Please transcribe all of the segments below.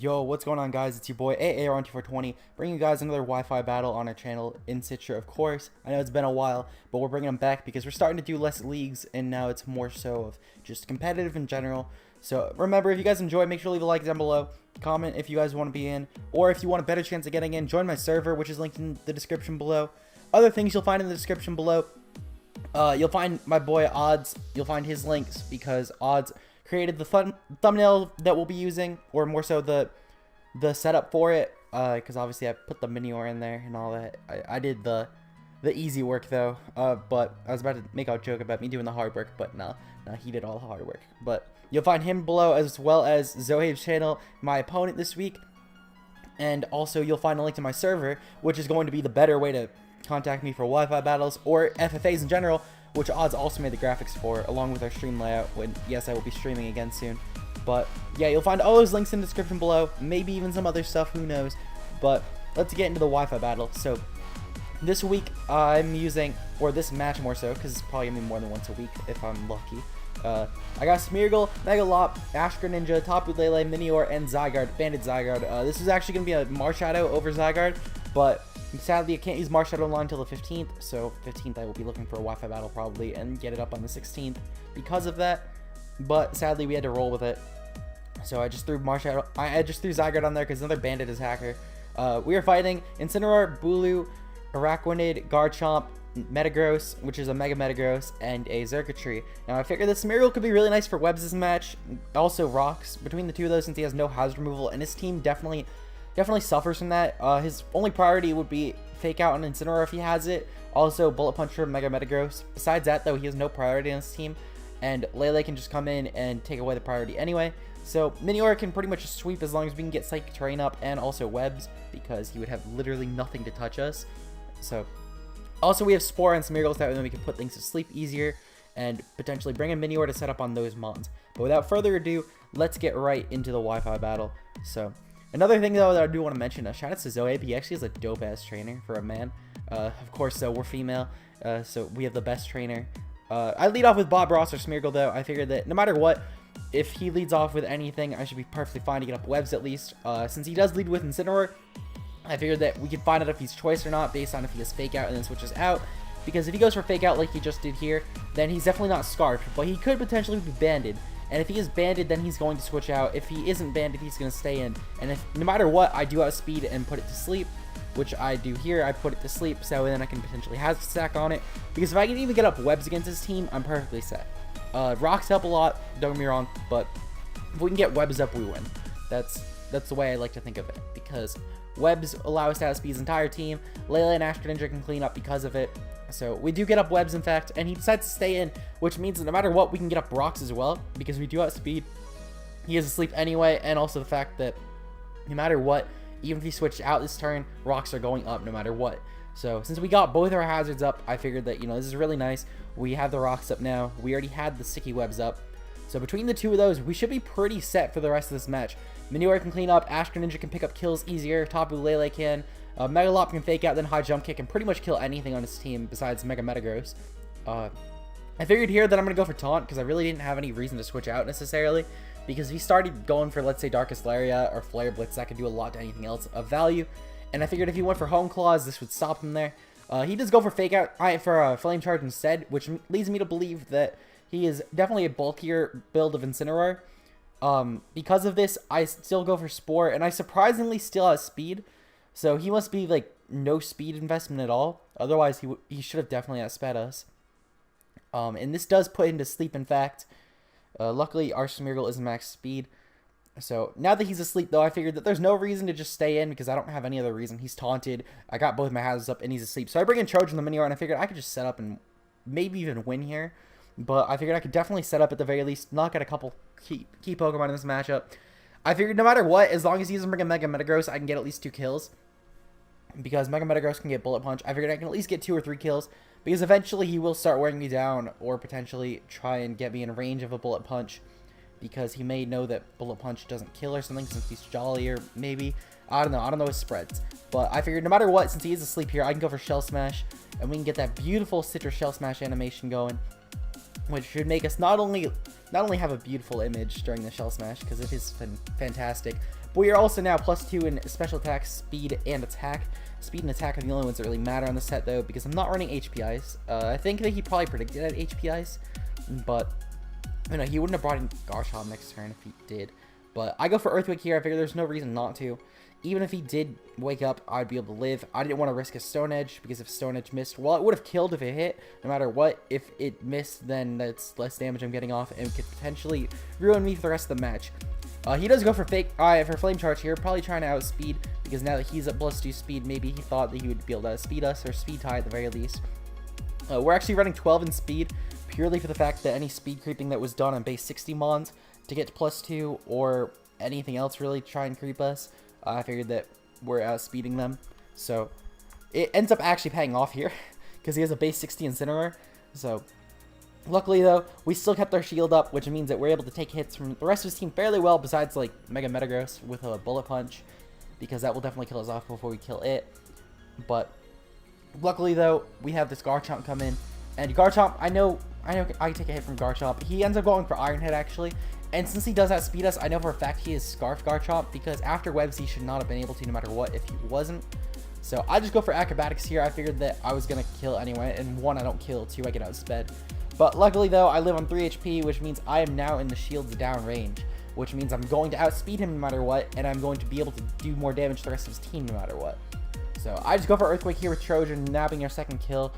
Yo, what's going on, guys? It's your boy AAron2420 bringing you guys another Wi-Fi battle on our channel, in Citra, of course. I know it's been a while, but we're bringing them back because we're starting to do less leagues, and now it's more so of just competitive in general. So remember, if you guys enjoy, make sure to leave a like down below, comment if you guys want to be in, or if you want a better chance of getting in, join my server, which is linked in the description below. Other things you'll find in the description below. You'll find my boy Odds. You'll find his links because Odds created the thumbnail that we'll be using, or more so the setup for it, because obviously I put the Minior in there and all that. I did the easy work though, but I was about to make a joke about me doing the hard work, but no, he did all the hard work. But you'll find him below, as well as Zohaib's channel, my opponent this week, and also you'll find a link to my server, which is going to be the better way to contact me for Wi-Fi battles or FFAs in general, which Odds also made the graphics for, along with our stream layout, when, yes, I will be streaming again soon. But, yeah, you'll find all those links in the description below, maybe even some other stuff, who knows. But, let's get into the Wi-Fi battle. So, this week, I'm using, or this match more so, because it's probably going to be more than once a week, if I'm lucky. I got Smeargle, Megalop, Ashker Ninja, Tapu Lele, Minior, and Zygarde, Banded Zygarde. This is actually going to be a Marshadow over Zygarde, but sadly I can't use Marshadow online until the 15th, so 15th I will be looking for a Wi-Fi battle probably, and get it up on the 16th because of that, but sadly we had to roll with it. So I just threw Marshadow, I just threw Zygarde on there because another Bandit is hacker. We are fighting Incineroar, Bulu, Araquanid, Garchomp, Metagross, which is a Mega Metagross, and a Xurkitree. Now I figured that Smeargle could be really nice for webs this match, also rocks, between the two of those, since he has no hazard removal, and his team definitely suffers from that. His only priority would be Fake Out on Incineroar if he has it, also Bullet Punch for Mega Metagross. Besides that though, he has no priority on his team, and Lele can just come in and take away the priority anyway. So Minior can pretty much just sweep as long as we can get Psychic Terrain up and also webs, because he would have literally nothing to touch us. So also we have Spore and Smeargle, so that way we can put things to sleep easier and potentially bring a Minior to set up on those mons. But without further ado, let's get right into the Wi-Fi battle. So another thing though that I do want to mention, shout out to Zohaib. He actually is a dope ass trainer for a man. Of course, so we're female, so we have the best trainer. I lead off with Bob Ross or Smeargle though. I figured that no matter what, if he leads off with anything, I should be perfectly fine to get up webs at least. Since he does lead with Incineroar, I figured that we could find out if he's choice or not based on if he has Fake Out and then switches out. Because if he goes for Fake Out like he just did here, then he's definitely not Scarfed, but he could potentially be Banded. And if he is Banded, then he's going to switch out. If he isn't Banded, he's going to stay in. And if no matter what, I do outspeed and put it to sleep, which I do here. I put it to sleep, so then I can potentially hazard stack on it. Because if I can even get up webs against his team, I'm perfectly set. Rocks help a lot, don't get me wrong, but if we can get webs up, we win. That's the way I like to think of it, because webs allow us to outspeed his entire team. Lele and Ashker Ninja can clean up because of it. So we do get up webs, in fact, and he decides to stay in, which means that no matter what, we can get up rocks as well, because we do outspeed. He is asleep anyway, and also the fact that no matter what, even if he switched out this turn, rocks are going up no matter what. So since we got both our hazards up, I figured that, you know, this is really nice. We have the rocks up now. We already had the sticky webs up. So between the two of those, we should be pretty set for the rest of this match. Minior can clean up, Ashker Ninja can pick up kills easier, Tapu Lele can, Megalop can Fake Out, then High Jump Kick and pretty much kill anything on his team besides Mega Metagross. I figured here that I'm going to go for Taunt, because I really didn't have any reason to switch out necessarily, because if he started going for, let's say, Darkest Lariat or Flare Blitz, that could do a lot to anything else of value, and I figured if he went for Home Claws, this would stop him there. He does go for Fake Out, for Flame Charge instead, which leads me to believe that he is definitely a bulkier build of Incineroar. Because of this, I still go for Spore, and I surprisingly still have speed, so he must be like no speed investment at all. Otherwise, he should have definitely outsped us. And this does put him to sleep, in fact. Luckily, our Smeargle is max speed. So now that he's asleep, though, I figured that there's no reason to just stay in, because I don't have any other reason. He's taunted. I got both my hazards up, and he's asleep. So I bring in Trojan the Minior, and I figured I could just set up and maybe even win here. But I figured I could definitely set up at the very least, knock out a couple key Pokemon in this matchup. I figured no matter what, as long as he doesn't bring a Mega Metagross, I can get at least 2 kills. Because Mega Metagross can get Bullet Punch, I figured I can at least get 2 or 3 kills. Because eventually he will start wearing me down, or potentially try and get me in range of a Bullet Punch. Because he may know that Bullet Punch doesn't kill or something, since he's jollier, maybe. I don't know his spreads. But I figured no matter what, since he is asleep here, I can go for Shell Smash. And we can get that beautiful Citra Shell Smash animation going, which should make us not only have a beautiful image during the Shell Smash, because it is fantastic, We are also now +2 in special attack, speed, and attack. Speed and attack are the only ones that really matter on the set, though, because I'm not running HP Ice. I think that he probably predicted at HP Ice, but you know, he wouldn't have brought in Garchomp next turn if he did. But I go for Earthquake here. I figure there's no reason not to. Even if he did wake up, I'd be able to live. I didn't want to risk a Stone Edge, because if Stone Edge missed, well, it would have killed if it hit, no matter what. If it missed, then that's less damage I'm getting off, and could potentially ruin me for the rest of the match. He does go for for Flame Charge here, probably trying to outspeed, because now that he's at +2 speed, maybe he thought that he would be able to outspeed us, or speed tie at the very least. We're actually running 12 in speed, purely for the fact that any speed creeping that was done on base 60 mons to get to +2, or anything else really to try and creep us, I figured that we're outspeeding them. So it ends up actually paying off here, because he has a base 60 Incineroar. So luckily, though, we still kept our shield up, which means that we're able to take hits from the rest of his team fairly well, besides, like, Mega Metagross with a Bullet Punch, because that will definitely kill us off before we kill it. But luckily, though, we have this Garchomp come in, and Garchomp, I know I take a hit from Garchomp. He ends up going for Iron Head, actually, and since he does outspeed us, I know for a fact he is Scarf Garchomp, because after Webs, he should not have been able to, no matter what, if he wasn't. So I just go for Acrobatics here. I figured that I was going to kill anyway, and 1, I don't kill, 2, I get outsped. But luckily, though, I live on 3 HP, which means I am now in the shield's down range, which means I'm going to outspeed him no matter what, and I'm going to be able to do more damage to the rest of his team no matter what. So I just go for Earthquake here with Trojan, nabbing our second kill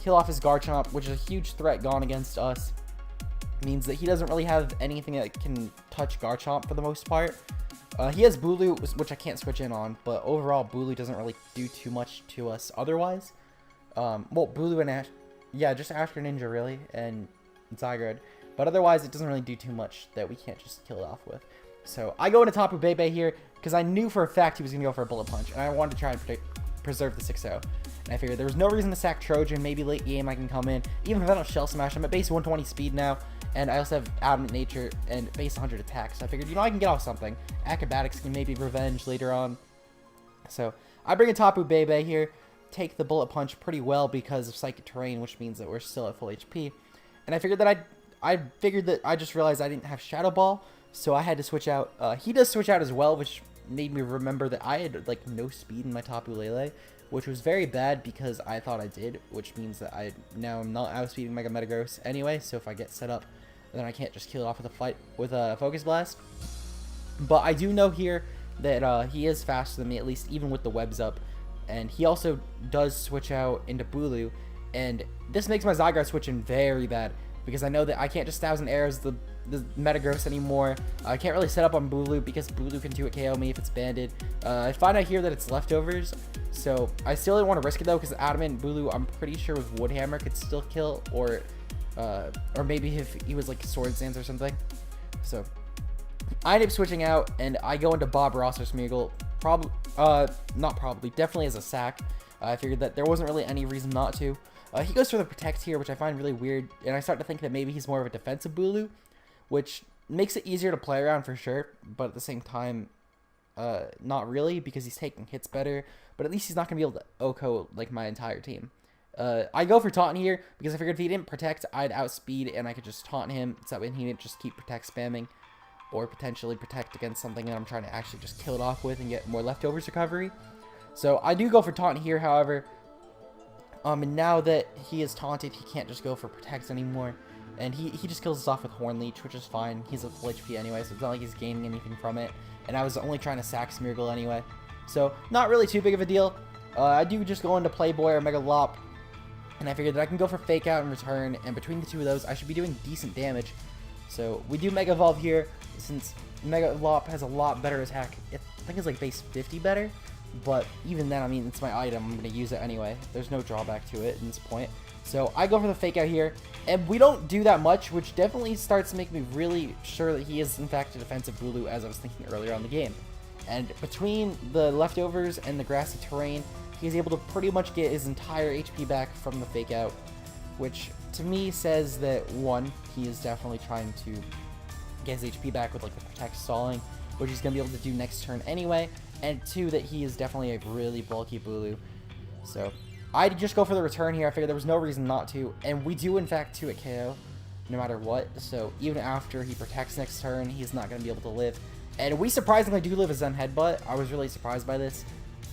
off his Garchomp, which is a huge threat gone against us. Means that he doesn't really have anything that can touch Garchomp for the most part. He has Bulu, which I can't switch in on, but overall, Bulu doesn't really do too much to us otherwise. Well, Bulu and Ash... Yeah, just Astro Ninja, really, and Zygarde. But otherwise, it doesn't really do too much that we can't just kill it off with. So, I go into Tapu Bebe here, because I knew for a fact he was going to go for a Bullet Punch, and I wanted to try and preserve the 6-0. And I figured there was no reason to sack Trojan. Maybe late game I can come in. Even if I don't Shell Smash, I'm at base 120 speed now, and I also have Adamant Nature and base 100 attack. So I figured, you know, I can get off something. Acrobatics can maybe revenge later on. So, I bring in Tapu Bebe here. Take the Bullet Punch pretty well because of Psychic Terrain, which means that we're still at full HP. And I figured that I just realized I didn't have Shadow Ball, so I had to switch out. He does switch out as well, which made me remember that I had like no speed in my Tapu Lele, which was very bad because I thought I did, which means that I now am not outspeeding Mega Metagross anyway. So if I get set up, then I can't just kill it off with a Focus Blast. But I do know here that he is faster than me, at least even with the webs up. And he also does switch out into Bulu, and this makes my Zygarde switch in very bad, because I know that I can't just 1,000 Arrows the Metagross anymore. I can't really set up on Bulu, because Bulu can 2-hit KO me if it's banded. I find out here that it's leftovers, so I still didn't want to risk it though, because Adamant Bulu, I'm pretty sure with Woodhammer could still kill, or maybe if he was like Swords Dance or something. So I end up switching out, and I go into Bob Ross or Smeargle. Definitely as a sack. I figured that there wasn't really any reason not to. He goes for the Protect here, which I find really weird, and I start to think that maybe he's more of a defensive Bulu, which makes it easier to play around for sure, but at the same time, not really, because he's taking hits better, but at least he's not going to be able to OHKO like my entire team. I go for Taunt here, because I figured if he didn't Protect, I'd outspeed, and I could just Taunt him, so that way he didn't just keep Protect spamming, or potentially Protect against something that I'm trying to actually just kill it off with and get more leftovers recovery. So I do go for Taunt here, however. And now that he is taunted, he can't just go for Protect anymore. And he just kills us off with Horn Leech, which is fine. He's at full HP anyway, so it's not like he's gaining anything from it. And I was only trying to sack Smeargle anyway. So not really too big of a deal. I do just go into Playboy or Mega Lop. And I figured that I can go for Fake Out and Return. And between the two of those, I should be doing decent damage. So we do Mega Evolve here, since Mega Lop has a lot better attack. I think it's like base 50 better, but even then, I mean, it's my item. I'm going to use it anyway. There's no drawback to it at this point. So I go for the Fake Out here, and we don't do that much, which definitely starts to make me really sure that he is in fact a defensive Bulu, as I was thinking earlier on the game. And between the leftovers and the grassy terrain, he's able to pretty much get his entire HP back from the Fake Out, which to me says that, one, he is definitely trying to get his HP back with like the Protect stalling, which he's going to be able to do next turn anyway, and two, that he is definitely a really bulky Bulu. So I just go for the Return here. I figured there was no reason not to, and we do in fact 2-hit KO no matter what, so even after he Protects next turn, he's not going to be able to live. And we surprisingly do live a Zen Headbutt. I was really surprised by this.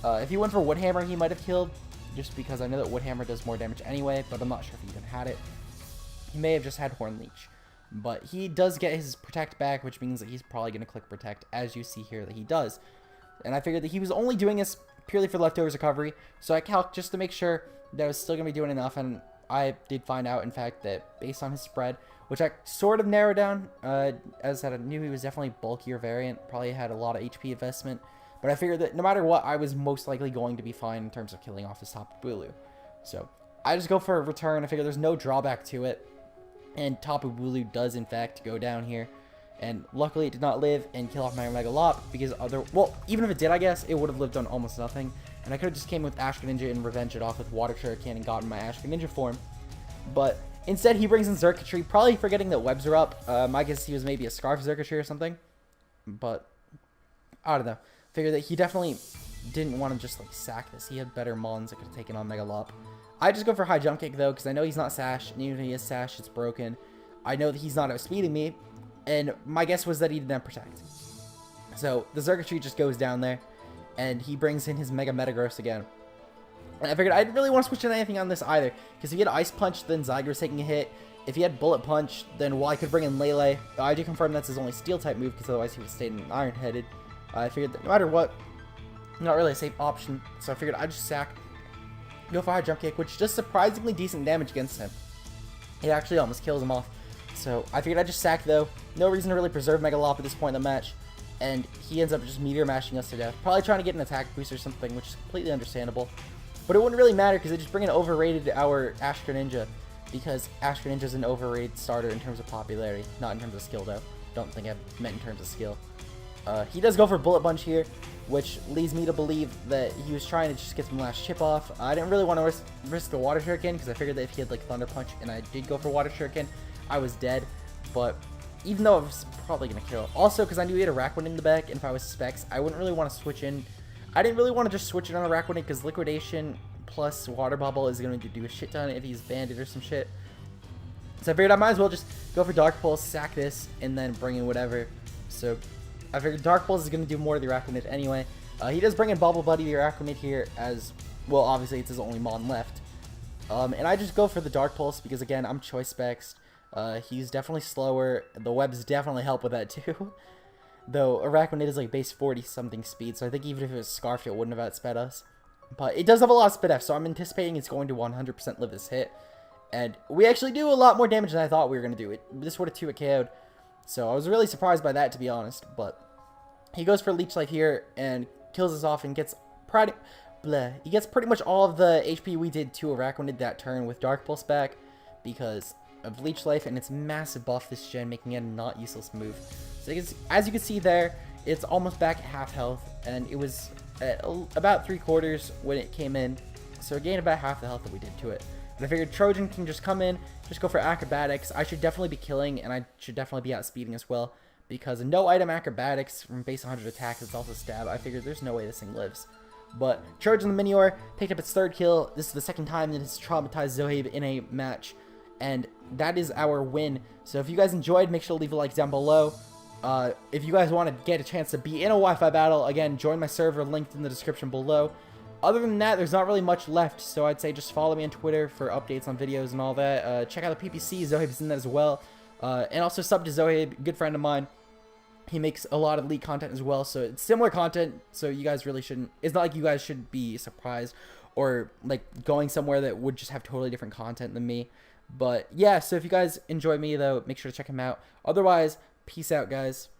If he went for Woodhammer, he might have killed, just because I know that Woodhammer does more damage anyway, but I'm not sure if he even had it. He may have just had Horn Leech. But he does get his Protect back, which means that he's probably going to click Protect, as you see here that he does. And I figured that he was only doing this purely for Leftovers recovery, so I calced just to make sure that I was still going to be doing enough, and I did find out, in fact, that based on his spread, which I sort of narrowed down, as I said, I knew he was definitely bulkier variant, probably had a lot of HP investment, but I figured that no matter what, I was most likely going to be fine in terms of killing off his top Bulu. So I just go for a return. I figure there's no drawback to it. And Tapu Bulu does, in fact, go down here. And luckily, it did not live and kill off my Megalop, because well, even if it did, I guess, it would have lived on almost nothing. And I could have just came with Ash Greninja and revenged it off with Water Shuriken and gotten my Ash Greninja form. But instead, he brings in Xurkitree, probably forgetting that webs are up. My guess he was maybe a Scarf Xurkitree or something. But I don't know. Figure that he definitely didn't want to just, like, sack this. He had better Mons that could have taken on Megalop. I just go for High Jump Kick, though, because I know he's not Sash, and even if he is Sash, it's broken. I know that he's not outspeeding me, and my guess was that he didn't Protect. So the Xurkitree just goes down there, and he brings in his Mega Metagross again. And I figured I didn't really want to switch in anything on this either, because if he had Ice Punch, then Zyger's taking a hit. If he had Bullet Punch, then I could bring in Lele. I do confirm that's his only Steel-type move, because otherwise he would have stayed in Iron-headed. I figured that no matter what, not really a safe option, so I figured I'd just sack, go for High Jump Kick, which does surprisingly decent damage against him. It actually almost kills him off. So I figured I'd just sack, though. No reason to really preserve Megalop at this point in the match. And he ends up just Meteor Mashing us to death. Probably trying to get an attack boost or something, which is completely understandable. But it wouldn't really matter, because it just bring an overrated our Ash Greninja. Because Ash Greninja is an overrated starter in terms of popularity. Not in terms of skill, though. Don't think I meant in terms of skill. He does go for Bullet Punch here, which leads me to believe that he was trying to just get some last chip off. I didn't really want to risk the Water Shuriken, because I figured that if he had, like, Thunder Punch, and I did go for Water Shuriken, I was dead. But even though I was probably going to kill. Also, because I knew he had a Rakuen in the back, and if I was Specs, I wouldn't really want to switch in. I didn't really want to just switch it on a Rakuen, because Liquidation plus Water Bubble is going to do a shit ton if he's Banded or some shit. So I figured I might as well just go for Dark Pulse, sack this, and then bring in whatever. So I figured Dark Pulse is going to do more to the Araquanid anyway. He does bring in Bubble Buddy, the Araquanid here, as, well, obviously it's his only Mon left. And I just go for the Dark Pulse because, again, I'm Choice Specs. He's definitely slower. The webs definitely help with that, too. Though Araquanid is, like, base 40-something speed, so I think even if it was Scarfed, it wouldn't have outsped us. But it does have a lot of Spit F, so I'm anticipating it's going to 100% live this hit. And we actually do a lot more damage than I thought we were going to do. This would have 2-hit KO'd. So I was really surprised by that, to be honest. But he goes for Leech Life here and kills us off and gets he gets pretty much all of the HP we did to Araquanid that turn with Dark Pulse back because of Leech Life and its massive buff this gen, making it a not useless move. So as you can see there, it's almost back at half health, and it was at about 3/4 when it came in. So it gained about half the health that we did to it. And I figured Trojan can just come in, just go for Acrobatics. I should definitely be killing, and I should definitely be outspeeding as well. Because a no-item Acrobatics from base 100 attack that's also Stab, I figured there's no way this thing lives. But Trojan the Minior picked up its 3rd kill. This is the 2nd time that it's traumatized Zohaib in a match. And that is our win. So if you guys enjoyed, make sure to leave a like down below. If you guys want to get a chance to be in a Wi-Fi battle, again, join my server linked in the description below. Other than that, there's not really much left, so I'd say just follow me on Twitter for updates on videos and all that. Check out the PPC, Zohaib's in that as well. And also sub to Zohaib, good friend of mine. He makes a lot of League content as well, so it's similar content, so you guys really shouldn't, it's not like you guys should be surprised or like going somewhere that would just have totally different content than me. But yeah, so if you guys enjoy me though, make sure to check him out. Otherwise, peace out, guys.